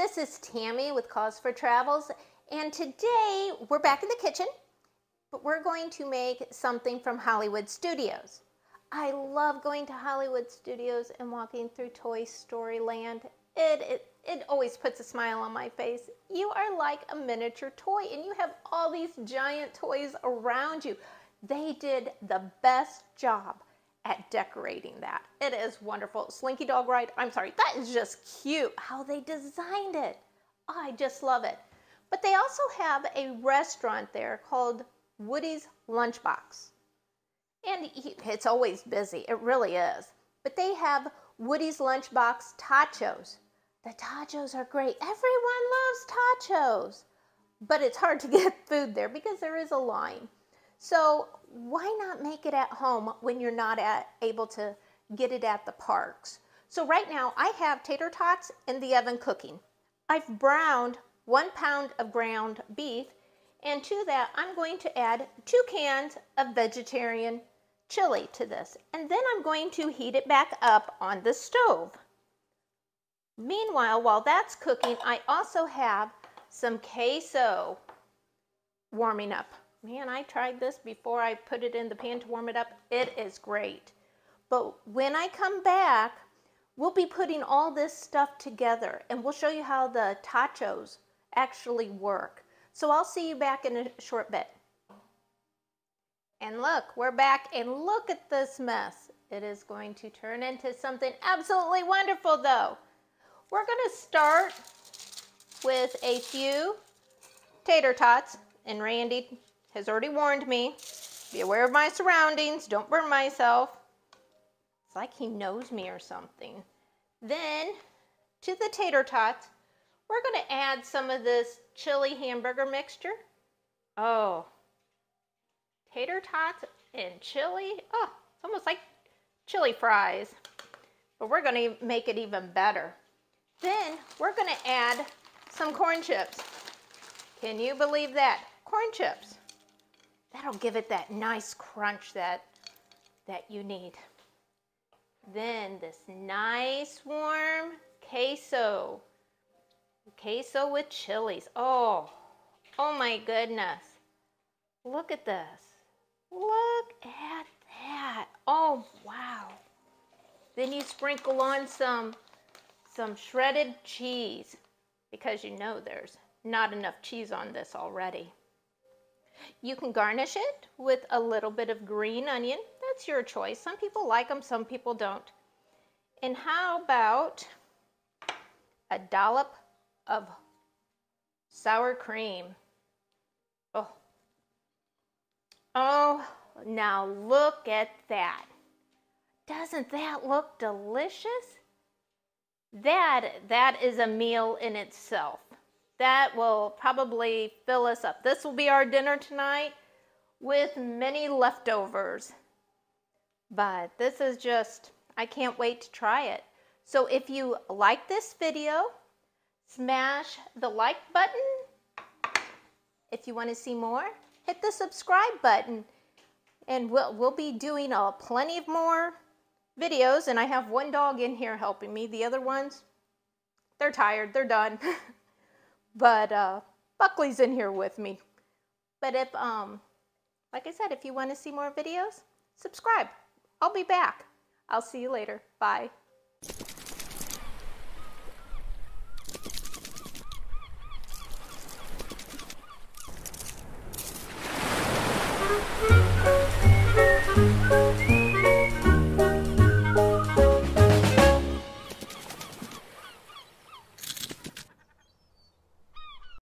this is Tammy with Cause for Travels, and today we're back in the kitchen, but we're going to make something from Hollywood Studios. I love going to Hollywood Studios and walking through Toy Story Land. It always puts a smile on my face. You are like a miniature toy, and you have all these giant toys around you. They did the best job at decorating that. It is wonderful. Slinky Dog Ride, I'm sorry, that is just cute how they designed it. Oh, I just love it. But they also have a restaurant there called Woody's Lunchbox. And it's always busy, it really is. But they have Woody's Lunchbox totchos. The totchos are great. Everyone loves totchos. But it's hard to get food there because there is a line. So why not make it at home when you're not able to get it at the parks? So right now I have tater tots in the oven cooking. I've browned 1 pound of ground beef, and to that I'm going to add 2 cans of vegetarian chili to this. And then I'm going to heat it back up on the stove. Meanwhile, while that's cooking, I also have some queso warming up. Man, I tried this before I put it in the pan to warm it up. It is great. But when I come back, we'll be putting all this stuff together, and we'll show you how the totchos actually work. So I'll see you back in a short bit. And look, we're back, and look at this mess. It is going to turn into something absolutely wonderful, though. We're going to start with a few tater tots, and Randy has already warned me, be aware of my surroundings, don't burn myself. It's like he knows me or something. Then, to the tater tots, we're going to add some of this chili hamburger mixture. Oh, tater tots and chili. Oh, it's almost like chili fries. But we're going to make it even better. Then, we're going to add some corn chips. Can you believe that? Corn chips. That'll give it that nice crunch that you need. Then this nice warm queso. Queso with chilies. Oh my goodness. Look at this. Look at that. Oh, wow. Then you sprinkle on some shredded cheese, because you know there's not enough cheese on this already. You can garnish it with a little bit of green onion. That's your choice. Some people like them, some people don't. And how about a dollop of sour cream? Oh, now look at that. Doesn't that look delicious? That is a meal in itself. That will probably fill us up. This will be our dinner tonight with many leftovers. But this is just, I can't wait to try it. So if you like this video, smash the like button. If you want to see more, hit the subscribe button. And we'll be doing plenty of more videos. And I have one dog in here helping me. The other ones, they're tired, they're done. But Buckley's in here with me. But if, like I said, if you want to see more videos, subscribe. I'll be back. I'll see you later. Bye.